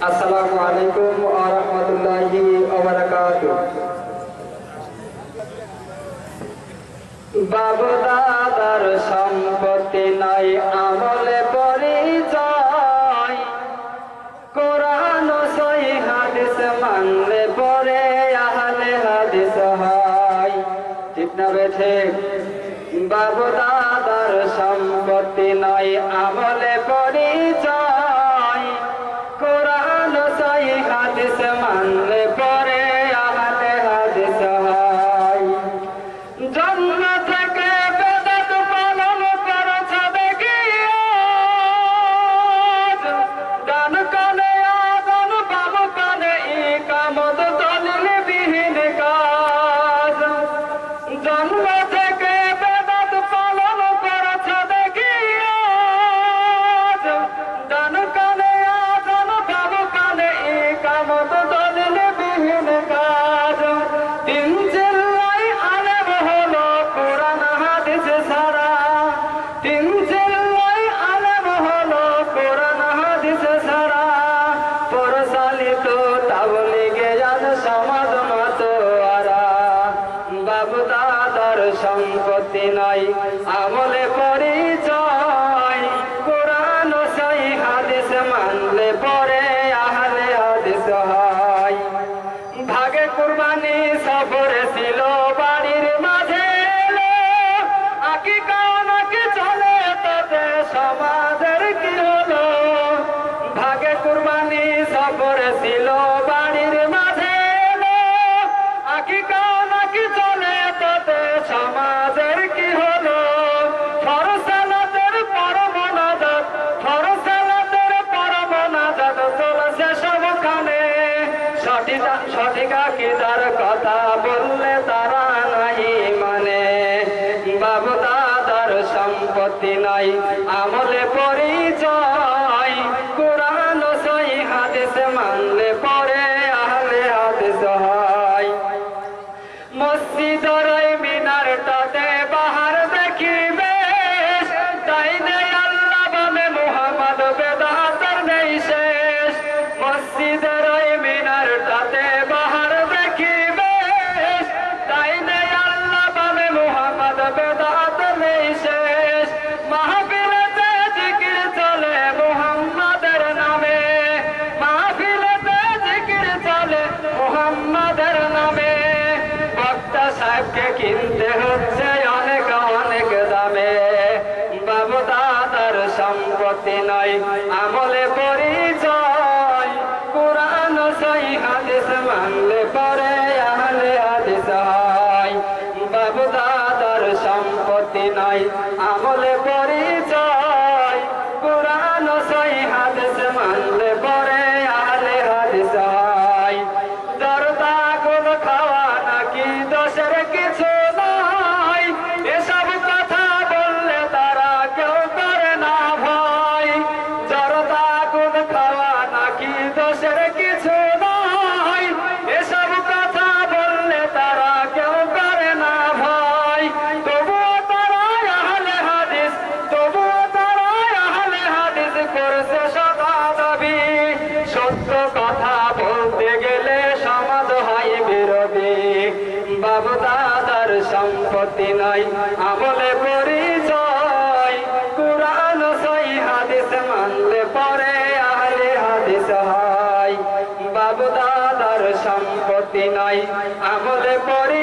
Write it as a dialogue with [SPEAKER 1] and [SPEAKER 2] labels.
[SPEAKER 1] আসসালামু আলাইকুম ওয়া রাহমাতুল্লাহি ওয়া বারাকাতুহু। বাবা দাদার সম্পত্তি নাই আমলে পরিচয়, কোরআন ও সহিহ হাদিস মানলে পরে আহলে হাদিস হয়। ঠিক না ঠিক? বাবা দাদার সম্পত্তি নাই আমলে পরিচয়, কোরআন ও সহিহ হাদিস মানলে পরে আহলে হাদিস হয়। জন্ম থেকে বেদাত পালন করেছে দেখিয়া, ডান কানে আযান বাম কানে ইকামত দলিল বিহীন কাজ। জন্ম থেকে বেদাত পালন করেছে দেখিয়া, ডান কানে আযান বাম কানে ইকামত দলিল বিহীন কাজ। তিন চিল্লাই আলেম হলো কোরআন হাদিস ছাড়া, তিন চিল্লাই আলেম হলো কোরআন হাদিস ছাড়া। পরিচালিত তাবলীগে আজ সমাজ মাতোয়ারা। বাপ দাদার সম্পত্তি নাই আমলে পরিচয়, কোরআন ও সহিহ হাদিস মানলে পরে আহলে হাদিস হয়। ভাগে কুরবানি সফরে ছিল বাড়ির মাঝে এলো, আকিকা নাকি চলে তাতে সমাজের কি হলো। ভাগে কুরবানি সফরে ছিল বাড়ির মাঝে এলো, আকিকা নাকি চলে তাতে সমাজের কি হলো। ফরসালাতের পরম নাজাত, ফরসালাতের পরম নাজাত চলছে সবখানে। সঠিক আকীদার কথা বললে তারা নাই মানে। বাবা দাদার সম্পত্তি নাই আমলে পরিচয়, কোরআন ও সহিহ হাদিস মানলে পরে আহলে হাদিস হয়। মসজিদের মিনারটাতে বাহার দেখিবে, তাই নেই আল্লাহ বামে মুহাম্মদ বেদাতের নেই শেষ। মসজিদের মিনারটাতে বাহার দেখিবে, তাই নেই আল্লাহ বামে মুহাম্মদ বেদাতের নেই শেষ। মাহফিলেতে জিকির চলে মুহাম্মাদের নামে, মাহফিলেতে জিকির চলে মুহাম্মাদের নামে। বক্তা সাহেবকে কিনতে হচ্ছে অনেক অনেক দামে। বাবা দাদার সম্পত্তি নাই আমলে পরিচয়, কোরআন ও সহিহ হাদিস মানলে পরে আহলে হাদিস হয়। বাবা দাদার সম্পত্তি নাই আমলে পরিচয়, কোরআন ও সহিহ হাদিস মানলে পরে আহলে হাদিস হয়। দরদা গুল খাওয়া নাকি দোষের কিছু নাই, এসব কথা বললে তারা কেউ করে না ভয়। দরদা গুল খাওয়া নাকি দোষের কিছু নাই, এসব কথা বললে তারা কেউ করে না ভয়। তবুও তারা আহলে হাদিস, তবুও তারা আহলে হাদিস করছে সদা দাবি। সত্য কথা বলতে গেলে সমাজ হয় বিরোধী। বাবা দাদার সম্পত্তি নাই আমলে পরিচয়, কোরআন ও সহিহ হাদিস মানলে পরে আহলে হাদিস হয়। বাবা দাদার সম্পত্তি নাই আমলে পরিচয়,